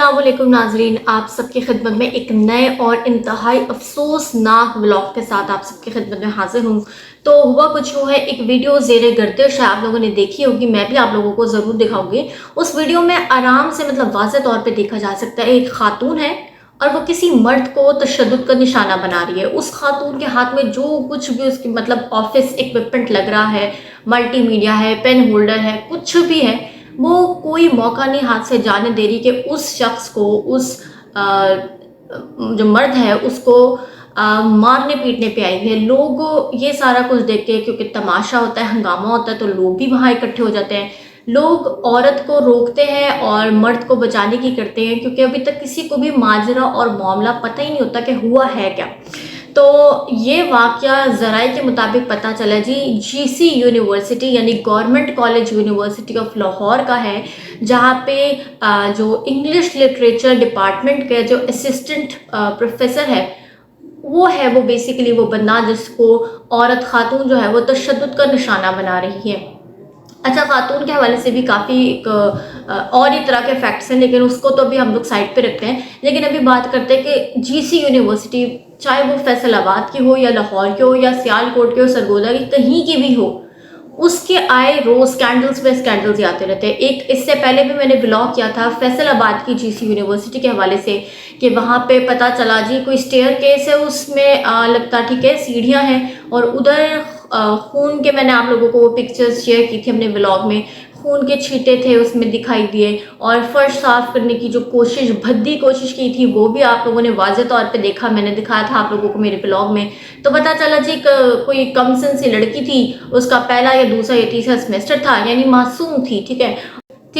अस्सलाम वालेकुम नाजरीन, आप सबकी खिदमत में एक नए और इंतहाई अफसोसनाक व्लॉग के साथ आप सबकी खिदमत में हाजिर हूँ। तो हुआ कुछ यूँ है, एक वीडियो ज़ेरे गर्दिश है, आप लोगों ने देखी होगी, मैं भी आप लोगों को ज़रूर दिखाऊंगी। उस वीडियो में आराम से वाज़ेह तौर पे देखा जा सकता है, एक खातून है और वो किसी मर्द को तशद्दुद का निशाना बना रही है। उस खातून के हाथ में जो कुछ भी उसकी ऑफिस इक्विपमेंट लग रहा है, मल्टीमीडिया है, पेन होल्डर है, कुछ भी है, वो कोई मौका नहीं हाथ से जाने दे रही कि उस शख्स को, उस जो मर्द है उसको मारने पीटने पे आई है। लोग ये सारा कुछ देख के, क्योंकि तमाशा होता है, हंगामा होता है, तो लोग भी वहाँ इकट्ठे हो जाते हैं। लोग औरत को रोकते हैं और मर्द को बचाने की करते हैं, क्योंकि अभी तक किसी को भी माजरा और मामला पता ही नहीं होता कि हुआ है क्या। तो ये वाक़या ज़राए के मुताबिक पता चला जी, जीसी यूनिवर्सिटी यानी government college university of Lahore का है, जहाँ पे जो इंग्लिश लिटरेचर डिपार्टमेंट के जो असिस्टेंट प्रोफेसर है, वो बेसिकली वो बंदा जिसको औरत खातून जो है वो तशद्दुद का निशाना बना रही है। अच्छा, खातून के हवाले से भी काफ़ी एक और ही तरह के फैक्ट्स हैं, लेकिन उसको तो अभी हम लोग साइड पे रखते हैं। लेकिन अभी बात करते हैं कि जीसी यूनिवर्सिटी, चाहे वो फैसलाबाद की हो या लाहौर की हो या सियालकोट की हो, सरगोदा की, कहीं की भी हो, उसके आए रोज स्कैंडल्स पे स्कैंडल्स आते रहते हैं। एक इससे पहले भी मैंने ब्लॉग किया था फैसलाबाद की जीसी यूनिवर्सिटी के हवाले से, कि वहाँ पे पता चला जी कोई स्टेयर केस है, उसमें लगता ठीक है सीढ़ियाँ हैं, और उधर खून के, मैंने आप लोगों को वो पिक्चर्स शेयर की थी अपने ब्लॉग में, खून के छींटे थे उसमें दिखाई दिए, और फर्श साफ करने की जो कोशिश, भद्दी कोशिश की थी, वो भी आप लोगों ने वाज़ेह तौर पे देखा, मैंने दिखाया था आप लोगों को मेरे ब्लॉग में। तो पता चला जी कोई कमसन सी लड़की थी, उसका पहला या दूसरा या तीसरा सेमेस्टर था, यानी मासूम थी, ठीक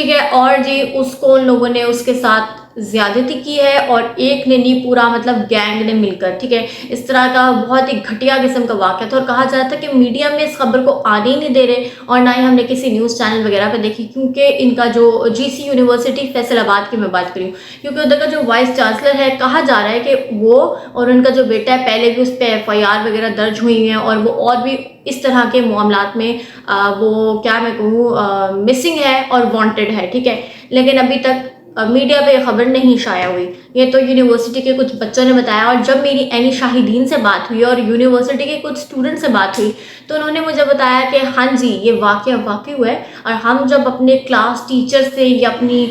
है, और जी उसको उन लोगों ने उसके साथ ज्यादती की है, और एक ने नहीं, पूरा गैंग ने मिलकर, ठीक है। इस तरह का बहुत ही घटिया किस्म का वाक़या था, और कहा जा रहा था कि मीडिया में इस खबर को आने ही नहीं दे रहे, और ना ही हमने किसी न्यूज़ चैनल वगैरह पे देखी, क्योंकि इनका जो जीसी यूनिवर्सिटी फैसलाबाद की मैं बात करी हूँ, क्योंकि उधर का जो वाइस चांसलर है, कहा जा रहा है कि वो और उनका जो बेटा है, पहले भी उस पर FIR वगैरह दर्ज हुई हैं, और वो और भी इस तरह के मामलात में वो क्या मैं कहूँ मिसिंग है और वांटेड है, ठीक है। लेकिन अभी तक मीडिया पे खबर नहीं शाया हुई। ये तो यूनिवर्सिटी के कुछ बच्चों ने बताया, और जब मेरी एनी शाहिदीन से बात हुई और यूनिवर्सिटी के कुछ स्टूडेंट से बात हुई, तो उन्होंने मुझे बताया कि हाँ जी, ये वाक़या वाकई हुआ है, और हम जब अपने क्लास टीचर से या अपनी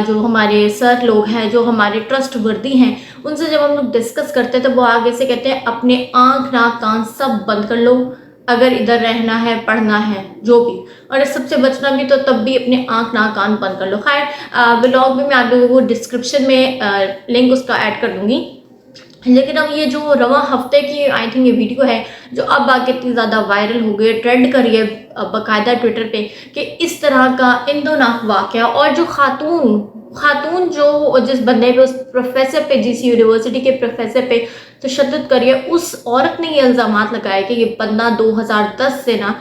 जो हमारे सर लोग हैं, जो हमारे ट्रस्ट वर्दी हैं, उनसे जब हम लोग डिस्कस करते हैं, तो वो आगे से कहते हैं अपने आँख नाक कान सब बंद कर लो, अगर इधर रहना है, पढ़ना है, जो भी, और इस सबसे बचना भी, तो तब भी अपने आँख नाक कान बंद कर लो। खैर ब्लॉग में मैं आप लोगों को डिस्क्रिप्शन में लिंक उसका ऐड कर दूंगी। लेकिन अब ये जो रवा हफ्ते की आई थिंक ये वीडियो है, जो अब आगे इतनी ज़्यादा वायरल हो गई है, ट्रेंड कर रही है बाकायदा ट्विटर पे, कि इस तरह का इंदोनाक वाक़या, और जो खातून जो जिस बंदे पे, उस प्रोफेसर पे, जीसी यूनिवर्सिटी के प्रोफेसर पे तशद्दुद करिए, उस औरत ने ये इल्ज़ामात लगाया कि ये बंदा 2010 से ना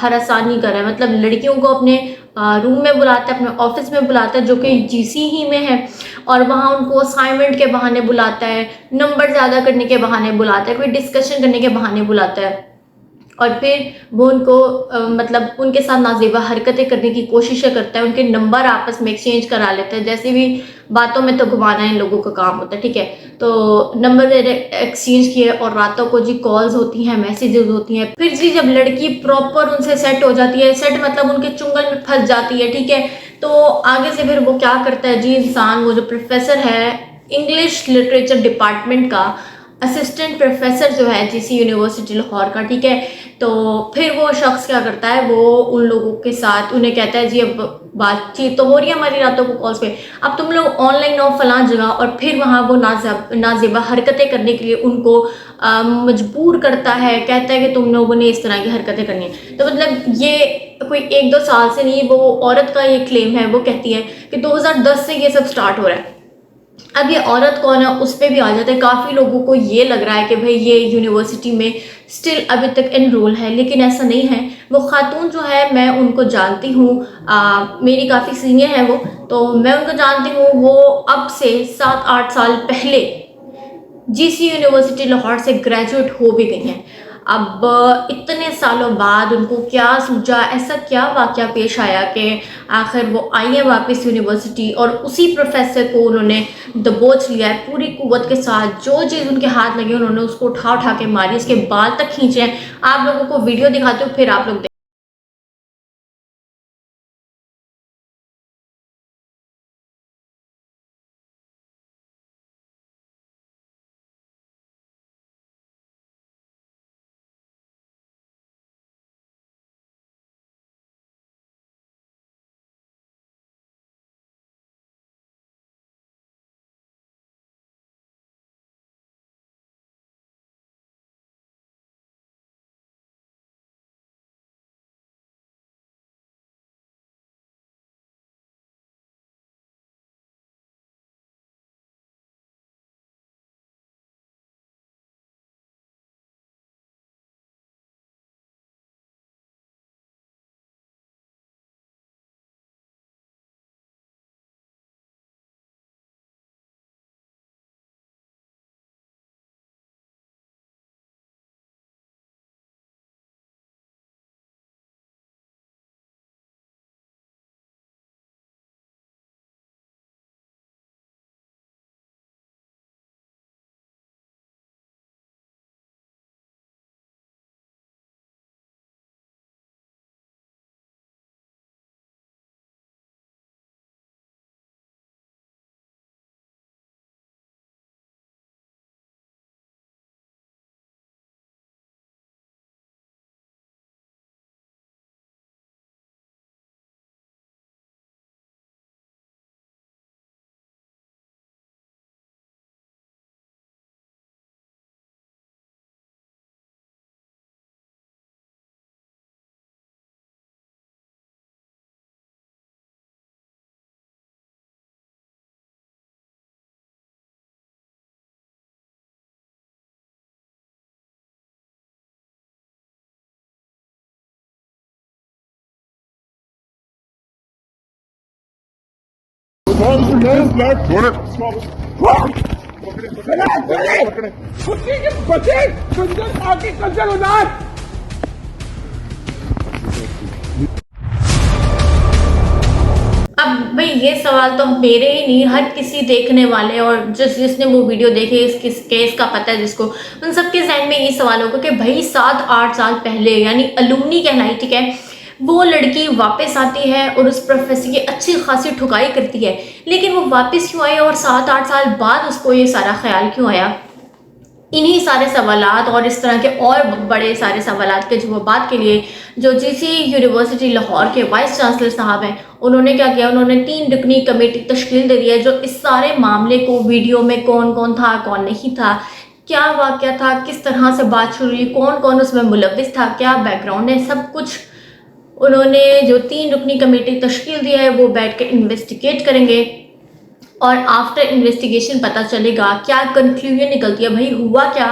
हरासानी कर रहा है, लड़कियों को अपने रूम में बुलाता है, अपने ऑफिस में बुलाता है, जो कि जीसी ही में है, और वहाँ उनको असाइनमेंट के बहाने बुलाता है, नंबर ज़्यादा करने के बहाने बुलाता है, कोई डिस्कशन करने के बहाने बुलाता है, और फिर वो उनको उनके साथ नाजेबा हरकतें करने की कोशिशें करता है, उनके नंबर आपस में एक्सचेंज करा लेता है। जैसे भी बातों में तो घुमाना इन लोगों का काम होता है, ठीक है। तो नंबर एक्सचेंज किए, और रातों को जी कॉल्स होती हैं, मैसेजेस होती हैं। फिर जी जब लड़की प्रॉपर उनसे सेट हो जाती है, सेट उनके चुंगल में फंस जाती है, ठीक है, तो आगे से फिर वो क्या करता है जी इंसान, वो जो प्रोफेसर है इंग्लिश लिटरेचर डिपार्टमेंट का असिस्टेंट प्रोफेसर जो है जीसी यूनिवर्सिटी लाहौर का, ठीक है, तो फिर वो शख्स क्या करता है, वो उन लोगों के साथ उन्हें कहता है जी अब बातचीत तो हो रही है हमारी रातों को कॉल्स पे, अब तुम लोग ऑनलाइन आओ फलां जगह, और फिर वहाँ वो नाजेबा हरकतें करने के लिए उनको मजबूर करता है, कहता है कि तुम लोगों ने इस तरह की हरकतें करनी है। तो ये कोई 1-2 साल से नहीं, वो औरत का ये क्लेम है, वो कहती है कि 2010 से ये सब स्टार्ट हो रहा है। अब ये औरत कौन है उस पर भी आ जाता है। काफ़ी लोगों को ये लग रहा है कि भाई ये यूनिवर्सिटी में स्टिल अभी तक एनरोल है, लेकिन ऐसा नहीं है। वो खातून जो है मैं उनको जानती हूँ, मेरी काफ़ी सीनियर है वो, तो मैं उनको जानती हूँ। वो अब से 7-8 साल पहले जीसी यूनिवर्सिटी लाहौर से ग्रेजुएट हो भी गई हैं। اب اتنے سالوں بعد ان کو کیا سوچا، ایسا کیا واقعہ پیش آیا کہ آخر وہ آئی ہیں واپس یونیورسٹی اور اسی پروفیسر کو انہوں نے دبوچ لیا ہے پوری قوت کے ساتھ. جو چیز ان کے ہاتھ لگی انہوں نے اس کو اٹھا اٹھا کے ماری، اس کے بال تک کھینچے ہیں. آپ لوگوں کو ویڈیو دکھاتے ہو پھر آپ لوگ اب بھئی یہ سوال تو میرے ہی نہیں، ہر کسی دیکھنے والے اور جس نے وہ ویڈیو دیکھے، اس کیس کا پتہ ہے جس کو، ان سب کے ذہن میں یہ سوال ہوگا کہ بھئی 7-8 سال پہلے یعنی الومنی کہلائی، ٹھیک ہے، وہ لڑکی واپس آتی ہے اور اس پروفیسر کی اچھی خاصی ٹھکائی کرتی ہے، لیکن وہ واپس کیوں آئی اور 7-8 سال بعد اس کو یہ سارا خیال کیوں آیا؟ انہی سارے سوالات اور اس طرح کے اور بڑے سارے سوالات کے جوابات کے لیے جو جی سی یونیورسٹی لاہور کے وائس چانسلر صاحب ہیں، انہوں نے کیا کیا، انہوں نے 3 رکنی کمیٹی تشکیل دے دی ہے جو اس سارے معاملے کو، ویڈیو میں کون کون تھا کون نہیں تھا، کیا واقعہ تھا، کس طرح سے بات شروع ہوئی، کون کون اس میں ملوث تھا، کیا بیک گراؤنڈ ہے، سب کچھ انہوں نے جو 3 رکنی کمیٹی تشکیل دی ہے وہ بیٹھ کے انویسٹیگیٹ کریں گے اور آفٹر انویسٹیگیشن پتہ چلے گا کیا کنکلوژن نکلتی ہے، بھئی ہوا کیا،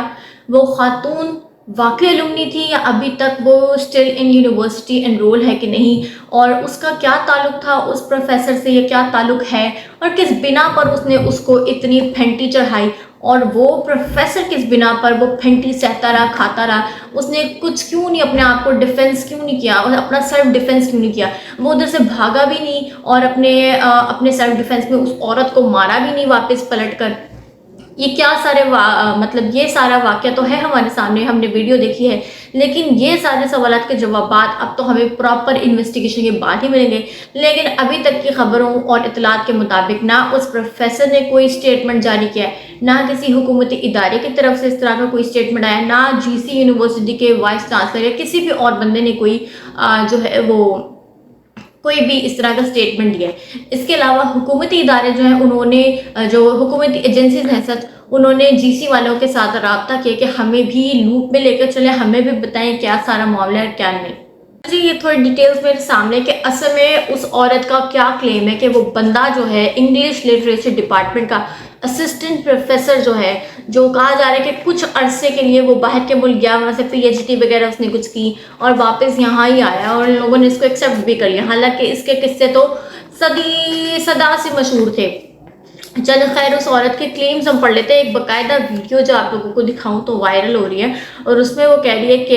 وہ خاتون واقعی الومنی تھی یا ابھی تک وہ اسٹل ان یونیورسٹی انرول ہے کہ نہیں، اور اس کا کیا تعلق تھا اس پروفیسر سے، یا کیا تعلق ہے، اور کس بنا پر اس نے اس کو اتنی پھینٹی چڑھائی، اور وہ پروفیسر کس بنا پر وہ پھینٹی سہتا رہا، کھاتا رہا، اس نے کچھ کیوں نہیں اپنے آپ کو ڈیفنس کیوں نہیں کیا، اور اپنا سیلف ڈیفنس کیوں نہیں کیا، وہ ادھر سے بھاگا بھی نہیں اور اپنے سیلف ڈیفنس میں اس عورت کو مارا بھی نہیں واپس پلٹ کر. یہ کیا سارے مطلب یہ سارا واقعہ تو ہے ہمارے سامنے، ہم نے ویڈیو دیکھی ہے، لیکن یہ سارے سوالات کے جوابات اب تو ہمیں پراپر انویسٹیگیشن کے بعد ہی ملیں گے. لیکن ابھی تک کی خبروں اور اطلاعات کے مطابق نہ اس پروفیسر نے کوئی اسٹیٹمنٹ جاری کیا ہے، نہ کسی حکومتی ادارے کی طرف سے اس طرح کا کوئی اسٹیٹمنٹ آیا، نہ جی سی یونیورسٹی کے وائس چانسلر یا کسی بھی اور بندے نے کوئی جو ہے وہ کوئی بھی اس طرح کا سٹیٹمنٹ دیا ہے. اس کے علاوہ حکومتی ادارے جو ہیں، انہوں نے جو حکومتی ایجنسیز ہیں سچ، انہوں نے جی سی والوں کے ساتھ رابطہ کیا کہ ہمیں بھی لوپ میں لے کر چلیں، ہمیں بھی بتائیں کیا سارا معاملہ ہے کیا نہیں. جی یہ تھوڑی ڈیٹیلز میرے سامنے کہ اصل میں اس عورت کا کیا کلیم ہے کہ وہ بندہ جو ہے انگلش لٹریچر ڈپارٹمنٹ کا اسسٹنٹ پروفیسر جو ہے، جو کہا جا رہا ہے کہ کچھ عرصے کے لیے وہ باہر کے ملک گیا، وہاں سے پی ایچ ڈی وغیرہ اس نے کچھ کی اور واپس یہاں ہی آیا اور لوگوں نے اس کو ایکسیپٹ بھی کر لیا، حالانکہ اس کے قصے تو صدا سے مشہور تھے. चलो खैर, उस औरत के क्लेम्स हम पढ़ लेते हैं। एक बाकायदा वीडियो जो आप लोगों को दिखाऊं तो वायरल हो रही है, और उसमें वो कह रही है कि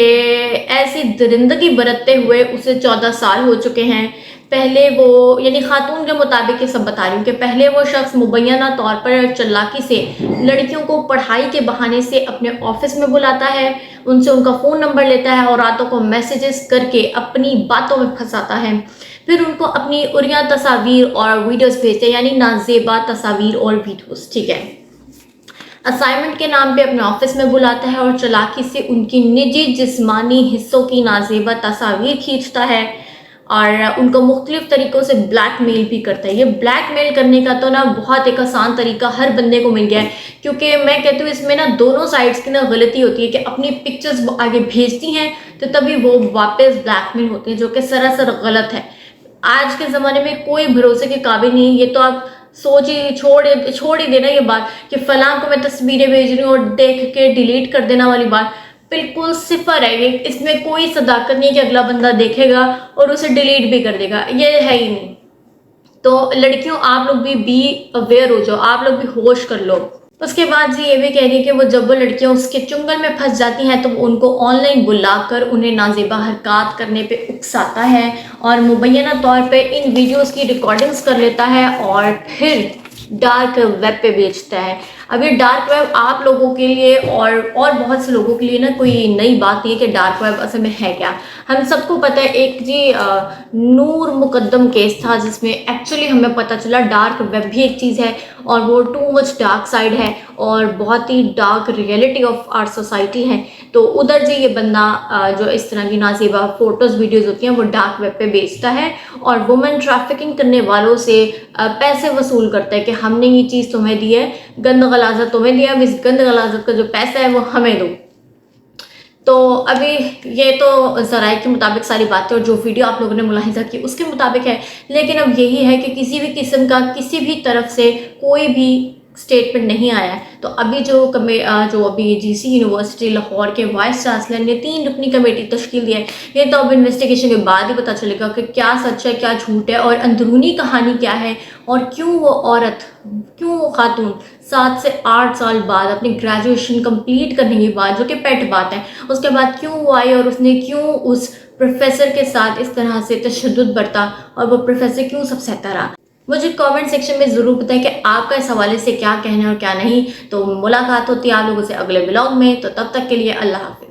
ऐसी दरिंदगी बरतते हुए उसे 14 साल हो चुके हैं। पहले वो, यानी खातून के मुताबिक ये सब बता रही हूँ, कि पहले वो शख्स मुबैना तौर पर चालाकी से लड़कियों को पढ़ाई के बहाने से अपने ऑफिस में बुलाता है, उनसे उनका फ़ोन नंबर लेता है और रातों को मैसेजेस करके अपनी बातों में फंसाता है। फिर उनको अपनी उरिया तस्वीर और वीडियोस भेजते हैं, यानी नाजेबा तस्वीर और वीडियोस, ठीक है। असाइनमेंट के नाम पे अपने ऑफिस में बुलाता है और चालाकी से उनकी निजी जिस्मानी हिस्सों की नाजेबा तस्वीर खींचता है और उनको मुख्तलिफ तरीक़ों से ब्लैकमेल भी करता है। ये ब्लैकमेल करने का तो ना बहुत एक आसान तरीका हर बंदे को मिल गया है, क्योंकि मैं कहती हूँ इसमें ना दोनों साइड्स की ना गलती होती है, कि अपनी पिक्चर्स वो आगे भेजती हैं तो तभी वो वापस ब्लैकमेल होती हैं, जो कि सरासर गलत है। आज के ज़माने में कोई भरोसे के काबिल नहीं है। ये तो आप सोच ही छोड़ ही देना ये बात कि फलां को मैं तस्वीरें भेज रही हूँ और देख के डिलीट कर देना वाली बात, बिल्कुल सिफर है ये। इसमें कोई सदाकत नहीं है कि अगला बंदा देखेगा और उसे डिलीट भी कर देगा, ये है ही नहीं। तो लड़कियों, आप लोग भी अवेयर हो जाओ, आप लोग भी होश कर लो। उसके बाद जी ये भी कह रही है कि वो जब वो लड़कियां उसके चुंगल में फंस जाती हैं तो वो उनको ऑनलाइन बुलाकर उन्हें नाजेबा हरकत करने पे उकसाता है और मुबैना तौर पे इन वीडियोस की रिकॉर्डिंग्स कर लेता है और फिर डार्क वेब पे बेचता है। अब ये डार्क वेब आप लोगों के लिए और बहुत से लोगों के लिए ना कोई नई बात नहीं है कि डार्क वेब असल में है क्या। हम सबको पता है, एक जी नूर मुकद्दम केस था जिसमें एक्चुअली हमें पता चला डार्क वेब भी एक चीज़ है और वो टू मच डार्क साइड है और बहुत ही dark reality of our society है। तो उधर जी ये बंदा जो इस तरह की नाजेबा फ़ोटोज़ वीडियोज़ होती हैं वो डार्क वेब पे बेचता है और वुमेन ट्रैफिकिंग करने वालों से पैसे वसूल करता है कि हमने ये चीज़ तुम्हें दी है, गंद गलाजत तुम्हें दिया, अब इस गंद गलाजत का जो पैसा है वो हमें दो। तो अभी ये तो ज़राए के मुताबिक सारी बातें और जो वीडियो आप लोगों ने मुलाहिजा की उसके मुताबिक है, लेकिन अब यही है कि किसी भी किस्म का किसी भी तरफ से कोई भी स्टेटमेंट नहीं आया है। तो अभी जो अभी जीसी यूनिवर्सिटी लाहौर के वाइस चांसलर ने 3 रुकनी कमेटी तश्कील दी है। ये तो अब इन्वेस्टिगेशन के बाद ही पता चलेगा कि क्या सच है क्या झूठ है और अंदरूनी कहानी क्या है और क्यों वो खातून 7 से 8 साल बाद अपनी ग्रेजुएशन कंप्लीट करने के बाद, जो कि पेट बात है, उसके बाद क्यों वो आई और उसने क्यों उस प्रोफेसर के साथ इस तरह से तशद्दुद बरता और वो प्रोफेसर क्यों सब सहता रहा। मुझे कमेंट सेक्शन में ज़रूर बताएं कि आपका इस हवाले से क्या कहना है और क्या नहीं। तो मुलाकात होती है आप लोगों से अगले ब्लॉग में, तो तब तक के लिए अल्लाह हाफ़िज़।